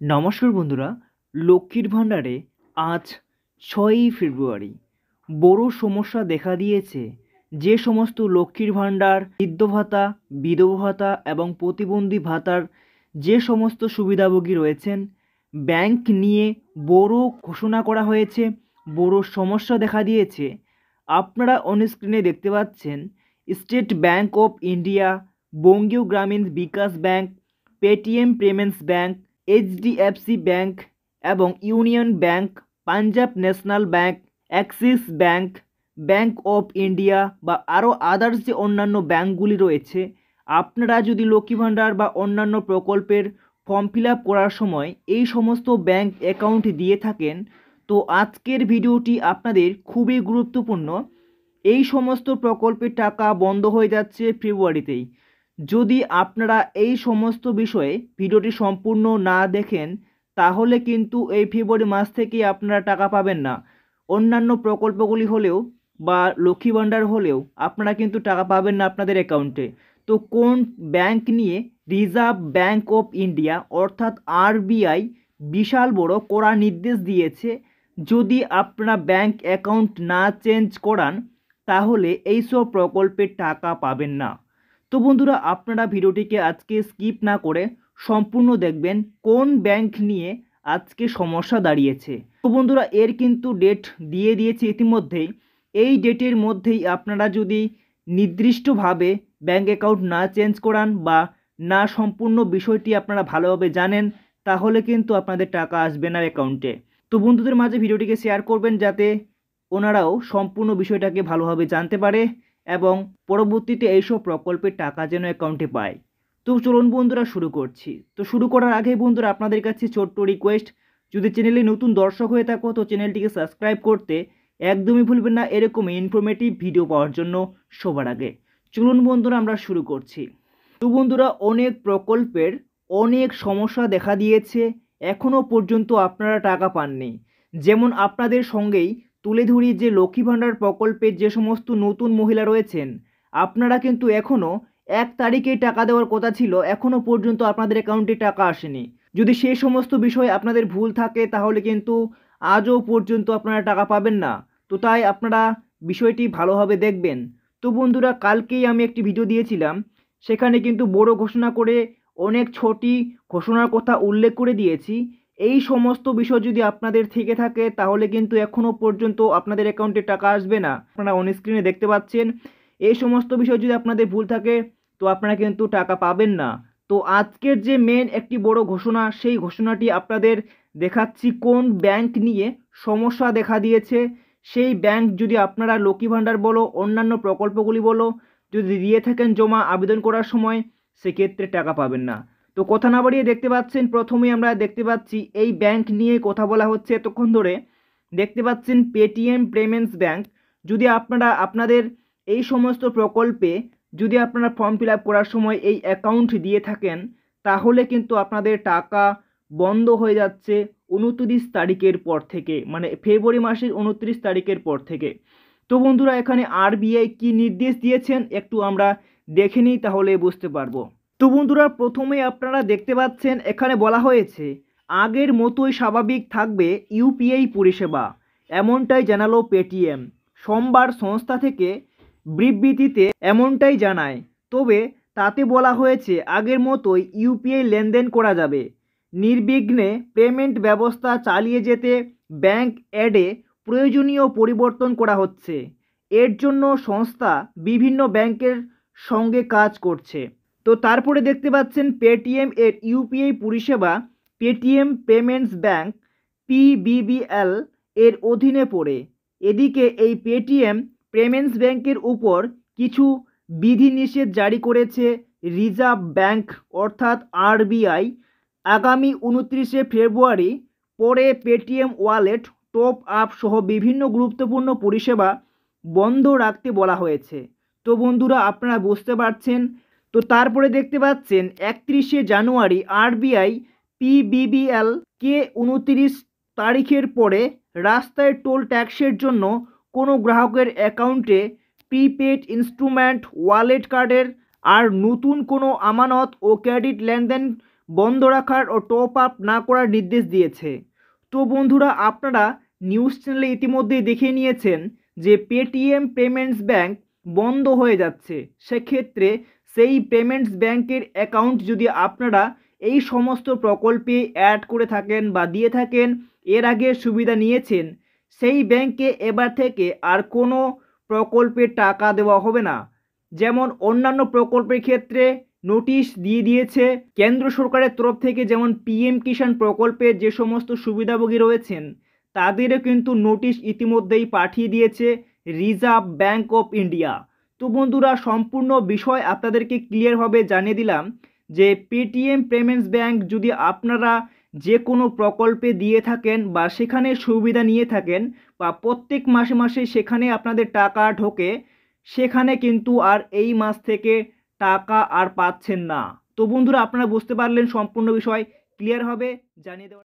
নমস্কার বন্ধুরা, লক্ষ্মীর ভাণ্ডারে আজ 6ই ফেব্রুয়ারি বড় সমস্যা দেখা দিয়েছে। যে সমস্ত লক্ষ্মীর ভাণ্ডার, বৃদ্ধ ভাতা, বিধবা ভাতা এবং প্রতিবন্ধী ভাতার যে সমস্ত সুবিধাভোগী রয়েছেন, ব্যাংক নিয়ে বড় ঘোষণা করা হয়েছে, বড় সমস্যা দেখা দিয়েছে। আপনারা অন স্ক্রিনে দেখতে পাচ্ছেন state bank of India, Bangiya Gramin Vikash bank, Paytm payments bank, HDFC bank এবং union bank, Punjab national bank, axis bank, bank of India বা আরও আদার্স যে অন্যান্য ব্যাংকগুলি রয়েছে, আপনারা যদি লক্ষ্মী ভাণ্ডার বা অন্যান্য প্রকল্পের ফর্ম ফিল আপ করার সময় এই সমস্ত ব্যাংক অ্যাকাউন্ট দিয়ে থাকেন, তো আজকের ভিডিওটি আপনাদের খুবই গুরুত্বপূর্ণ। এই সমস্ত প্রকল্পের টাকা বন্ধ হয়ে যাচ্ছে ফেব্রুয়ারিতেই। যদি আপনারা এই সমস্ত বিষয়ে ভিডিওটি সম্পূর্ণ না দেখেন, তাহলে কিন্তু এই ফেব্রুয়ারি মাস থেকেই আপনারা টাকা পাবেন না। অন্যান্য প্রকল্পগুলি হলেও বা লক্ষ্মী ভাণ্ডার হলেও আপনারা কিন্তু টাকা পাবেন না আপনাদের অ্যাকাউন্টে। তো কোন ব্যাংক নিয়ে? রিজার্ভ ব্যাংক অফ ইন্ডিয়া অর্থাৎ আরবিআই বিশাল বড় কড়া নির্দেশ দিয়েছে, যদি আপনারা ব্যাংক অ্যাকাউন্ট না চেঞ্জ করান তাহলে এইসব প্রকল্পের টাকা পাবেন না। তো বন্ধুরা, আপনারা ভিডিওটিকে আজকে স্কিপ না করে সম্পূর্ণ দেখবেন কোন ব্যাংক নিয়ে আজকে সমস্যা দাঁড়িয়েছে। তো বন্ধুরা, এর কিন্তু ডেট দিয়ে দিয়েছে ইতিমধ্যেই। এই ডেটের মধ্যেই আপনারা যদি নির্দিষ্টভাবে ব্যাংক অ্যাকাউন্ট না চেঞ্জ করান বা না সম্পূর্ণ বিষয়টি আপনারা ভালোভাবে জানেন, তাহলে কিন্তু আপনাদের টাকা আসবে না অ্যাকাউন্টে। তো বন্ধুদের মাঝে ভিডিওটিকে শেয়ার করবেন যাতে ওনারাও সম্পূর্ণ বিষয়টাকে ভালোভাবে জানতে পারে এবং পরবর্তীতে এইসব প্রকল্পের টাকা যেন অ্যাকাউন্টে পায়। তো চলুন বন্ধুরা, শুরু করছি। তো শুরু করার আগে বন্ধুরা, আপনাদের কাছে ছোট্ট রিকোয়েস্ট, যদি চ্যানেলে নতুন দর্শক হয়ে থাকো তো চ্যানেলটিকে সাবস্ক্রাইব করতে একদমই ভুলবেন না, এরকম ইনফরমেটিভ ভিডিও পাওয়ার জন্য সবার আগে। চলুন বন্ধুরা, আমরা শুরু করছি। তো বন্ধুরা, অনেক প্রকল্পের অনেক সমস্যা দেখা দিয়েছে, এখনও পর্যন্ত আপনারা টাকা পাননি। যেমন আপনাদের সঙ্গেই তুলে ধরি যে লক্ষ্মী ভাণ্ডার প্রকল্পের যে সমস্ত নতুন মহিলা রয়েছেন, আপনারা কিন্তু এখনও 1 তারিখে টাকা দেওয়ার কথা ছিল, এখনও পর্যন্ত আপনাদের অ্যাকাউন্টে টাকা আসেনি। যদি সেই সমস্ত বিষয় আপনাদের ভুল থাকে তাহলে কিন্তু আজও পর্যন্ত আপনারা টাকা পাবেন না। তো তাই আপনারা বিষয়টি ভালোভাবে দেখবেন। তো বন্ধুরা, কালকেই আমি একটি ভিডিও দিয়েছিলাম, সেখানে কিন্তু বড় ঘোষণা করে অনেক ছোটি ঘোষণার কথা উল্লেখ করে দিয়েছি। এই সমস্ত বিষয় যদি আপনাদের থেকে থাকে তাহলে কিন্তু এখনও পর্যন্ত আপনাদের অ্যাকাউন্টে টাকা আসবে না। আপনারা অন স্ক্রিনে দেখতে পাচ্ছেন, এই সমস্ত বিষয় যদি আপনাদের ভুল থাকে তো আপনারা কিন্তু টাকা পাবেন না। তো আজকের যে মেন একটি বড় ঘোষণা, সেই ঘোষণাটি আপনাদের দেখাচ্ছি কোন ব্যাংক নিয়ে সমস্যা দেখা দিয়েছে। সেই ব্যাংক যদি আপনারা লক্ষ্মী ভাণ্ডার বলো, অন্যান্য প্রকল্পগুলি বলো, যদি দিয়ে থাকেন জমা আবেদন করার সময়, সেক্ষেত্রে টাকা পাবেন না। তো কথা না বাড়িয়ে দেখতে পাচ্ছেন, প্রথমেই আমরা দেখতে পাচ্ছি এই ব্যাংক নিয়ে কথা বলা হচ্ছে এতক্ষণ ধরে। দেখতে পাচ্ছেন পেটিএম পেমেন্টস ব্যাংক। যদি আপনারা আপনাদের এই সমস্ত প্রকল্পে যদি আপনারা ফর্ম ফিল আপ করার সময় এই অ্যাকাউন্ট দিয়ে থাকেন, তাহলে কিন্তু আপনাদের টাকা বন্ধ হয়ে যাচ্ছে 29 তারিখের পর থেকে, মানে ফেব্রুয়ারি মাসের 29 তারিখের পর থেকে। তো বন্ধুরা, এখানে আরবিআই কি নির্দেশ দিয়েছেন একটু আমরা দেখে নিই, তাহলে বুঝতে পারবো। তো বন্ধুরা, প্রথমে আপনারা দেখতে পাচ্ছেন এখানে বলা হয়েছে আগের মতোই স্বাভাবিক থাকবে ইউপিআই পরিষেবা, এমনটাই জানালো পেটিএম। সোমবার সংস্থা থেকে বিবৃতিতে এমনটাই জানায়। তবে তাতে বলা হয়েছে আগের মতোই ইউপিআই লেনদেন করা যাবে। নির্বিঘ্নে পেমেন্ট ব্যবস্থা চালিয়ে যেতে ব্যাংক অ্যাডে প্রয়োজনীয় পরিবর্তন করা হচ্ছে। এর জন্য সংস্থা বিভিন্ন ব্যাংকের সঙ্গে কাজ করছে। তো তারপরে দেখতে পাচ্ছেন পেটিএম এর ইউপিআই পরিষেবা পেটিএম পেমেন্টস ব্যাংক পিবিবিএল এর অধীনে পড়ে। এদিকে এই পেটিএম পেমেন্টস ব্যাংকের উপর কিছু বিধিনিষেধ জারি করেছে রিজার্ভ ব্যাংক অর্থাৎ আরবিআই। আগামী 29শে ফেব্রুয়ারি পরে পেটিএম ওয়ালেট, টপ আপ সহ বিভিন্ন গুরুত্বপূর্ণ পরিষেবা বন্ধ রাখতে বলা হয়েছে। তো বন্ধুরা, আপনারা বুঝতে পারছেন। তো তারপরে দেখতে পাচ্ছেন 31শে জানুয়ারি আরবিআই পিবিবিএল কে 29 তারিখের পরে রাস্তায় টোল ট্যাক্সের জন্য কোনো গ্রাহকের অ্যাকাউন্টে প্রিপেড ইনস্ট্রুমেন্ট ওয়ালেট কার্ডের আর নতুন কোনো আমানত ও ক্রেডিট লেনদেন বন্ধ রাখার ও টপ আপ না করার নির্দেশ দিয়েছে। তো বন্ধুরা, আপনারা নিউজ চ্যানেলে ইতিমধ্যেই দেখে নিয়েছেন যে পেটিএম পেমেন্টস ব্যাংক বন্ধ হয়ে যাচ্ছে। সেক্ষেত্রে সেই পেমেন্টস ব্যাংকের অ্যাকাউন্ট যদি আপনারা এই সমস্ত প্রকল্পে অ্যাড করে থাকেন বা দিয়ে থাকেন, এর আগে সুবিধা নিয়েছেন, সেই ব্যাংকে এবার থেকে আর কোনো প্রকল্পে টাকা দেওয়া হবে না। যেমন অন্যান্য প্রকল্পের ক্ষেত্রে নোটিশ দিয়ে দিয়েছে কেন্দ্র সরকারের তরফ থেকে, যেমন পিএম কিষাণ প্রকল্পে যে সমস্ত সুবিধাভোগী রয়েছেন তাদেরও কিন্তু নোটিশ ইতিমধ্যেই পাঠিয়ে দিয়েছে রিজার্ভ ব্যাঙ্ক অফ ইন্ডিয়া। তো বন্ধুরা, সম্পূর্ণ বিষয় আপনাদেরকে ক্লিয়ারভাবে জানিয়ে দিলাম যে পেটিএম পেমেন্টস ব্যাংক যদি আপনারা যে কোনো প্রকল্পে দিয়ে থাকেন বা সেখানে সুবিধা নিয়ে থাকেন বা প্রত্যেক মাসে মাসে সেখানে আপনাদের টাকা ঢোকে, সেখানে কিন্তু আর এই মাস থেকে টাকা আর পাচ্ছেন না। তো বন্ধুরা, আপনারা বুঝতে পারলেন সম্পূর্ণ বিষয় ক্লিয়ার হবে জানিয়ে দেওয়া।